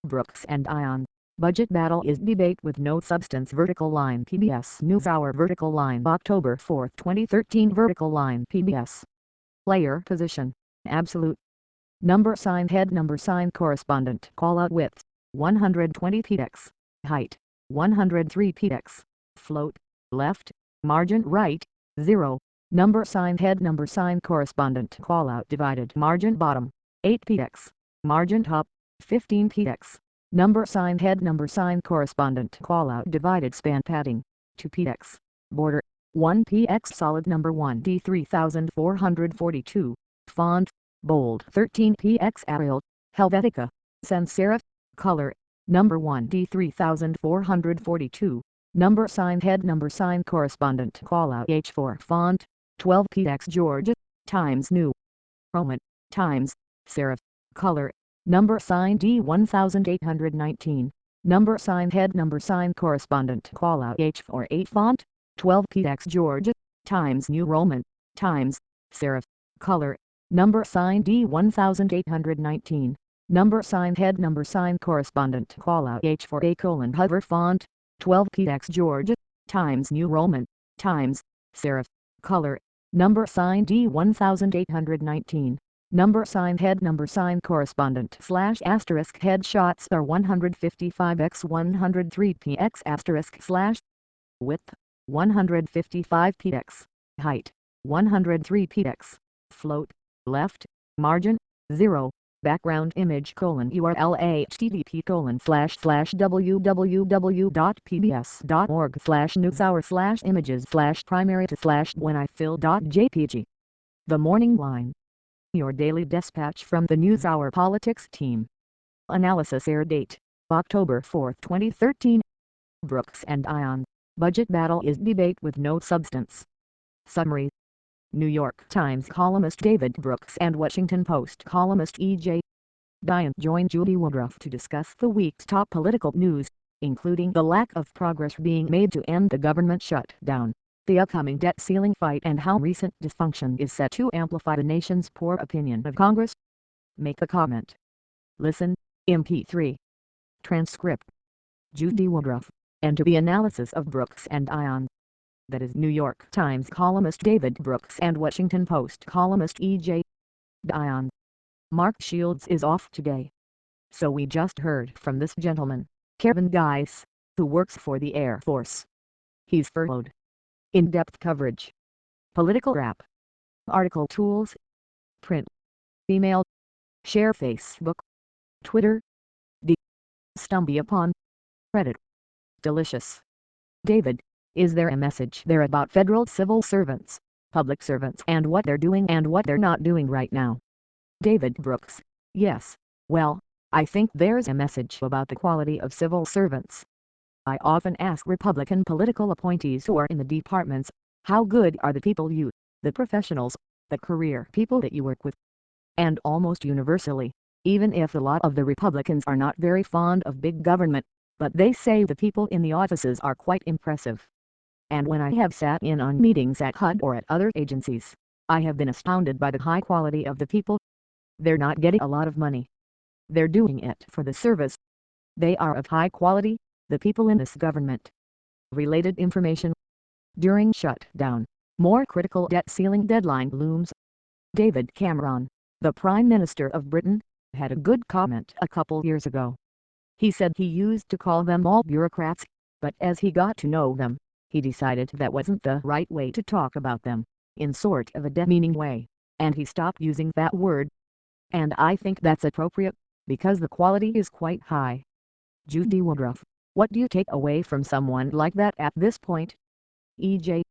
Brooks and Ion. Budget battle is debate with no substance. Vertical line PBS NewsHour. Vertical line October 4, 2013. Vertical line PBS. Player position absolute. Number sign head. Number sign correspondent. Callout width 120 px. Height 103 px. Float left. Margin right 0. Number sign head. Number sign correspondent. Callout divided. Margin bottom 8 px. Margin top 15 px. Number sign head. Number sign correspondent. Callout divided. Span padding 2 px. Border 1 px. Solid number 1 D3442. Font bold 13 px. Arial Helvetica sans serif. Color number 1 D3442. Number sign head. Number sign correspondent. Callout H4. Font 12 px. Georgia Times New Roman Times serif. Color number sign D1819. Number sign head. Number sign correspondent. Callout H4. 8 font 12 px. Georgia Times New Roman Times serif. Color number sign D1819. Number sign head. Number sign correspondent. Callout H4. A colon hover font 12 px. Georgia Times New Roman Times serif. Color number sign D1819. Number sign head. Number sign correspondent / asterisk. Headshots are 155 x 103 px asterisk / width 155 px. Height 103 px. Float left. Margin 0. Background image URL http://www.pbs.org/newshour/images primary to /whenIfill.jpg. The Morning Line. Your daily dispatch from the NewsHour politics team. Analysis. Air date October 4, 2013. Brooks and Ion. Budget battle is debate with no substance. Summary. New York Times columnist David Brooks and Washington Post columnist E.J. Dion join Judy Woodruff to discuss the week's top political news, including the lack of progress being made to end the government shutdown, the upcoming debt ceiling fight, and how recent dysfunction is set to amplify the nation's poor opinion of Congress. Make a comment. Listen, MP3. Transcript. Judy Woodruff, and to the analysis of Brooks and Ion. That is New York Times columnist David Brooks and Washington Post columnist E.J. Dion. Mark Shields is off today. So we just heard from this gentleman, Kevin Geis, who works for the Air Force. He's furloughed. In-depth coverage. Political wrap. Article tools. Print. Email. Share Facebook. Twitter. Stumble upon. Reddit. Delicious. David, is there a message there about federal civil servants, public servants, and what they're doing and what they're not doing right now? David Brooks, yes. Well, I think there's a message about the quality of civil servants. I often ask Republican political appointees who are in the departments, how good are the people the professionals, the career people that you work with? And almost universally, even if a lot of the Republicans are not very fond of big government, but they say the people in the offices are quite impressive. And when I have sat in on meetings at HUD or at other agencies, I have been astounded by the high quality of the people. They're not getting a lot of money. They're doing it for the service. They are of high quality, the people in this government. Related information. During shutdown, more critical debt ceiling deadline looms. David Cameron, the Prime Minister of Britain, had a good comment a couple years ago. He said he used to call them all bureaucrats, but as he got to know them, he decided that wasn't the right way to talk about them, in sort of a demeaning way, and he stopped using that word. And I think that's appropriate, because the quality is quite high. Judy Woodruff, what do you take away from someone like that at this point? E.J.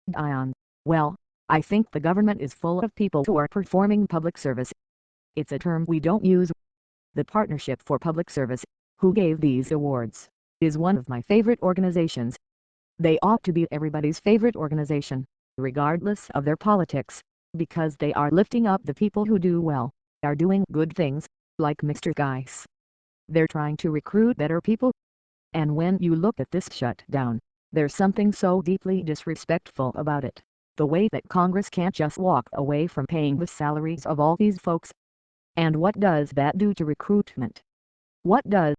Dion, well, I think the government is full of people who are performing public service. It's a term we don't use. The Partnership for Public Service, who gave these awards, is one of my favorite organizations. They ought to be everybody's favorite organization, regardless of their politics, because they are lifting up the people who do well, are doing good things, like Mr. Geis. They're trying to recruit better people. And when you look at this shutdown, there's something so deeply disrespectful about it. The way that Congress can't just walk away from paying the salaries of all these folks. And what does that do to recruitment? What does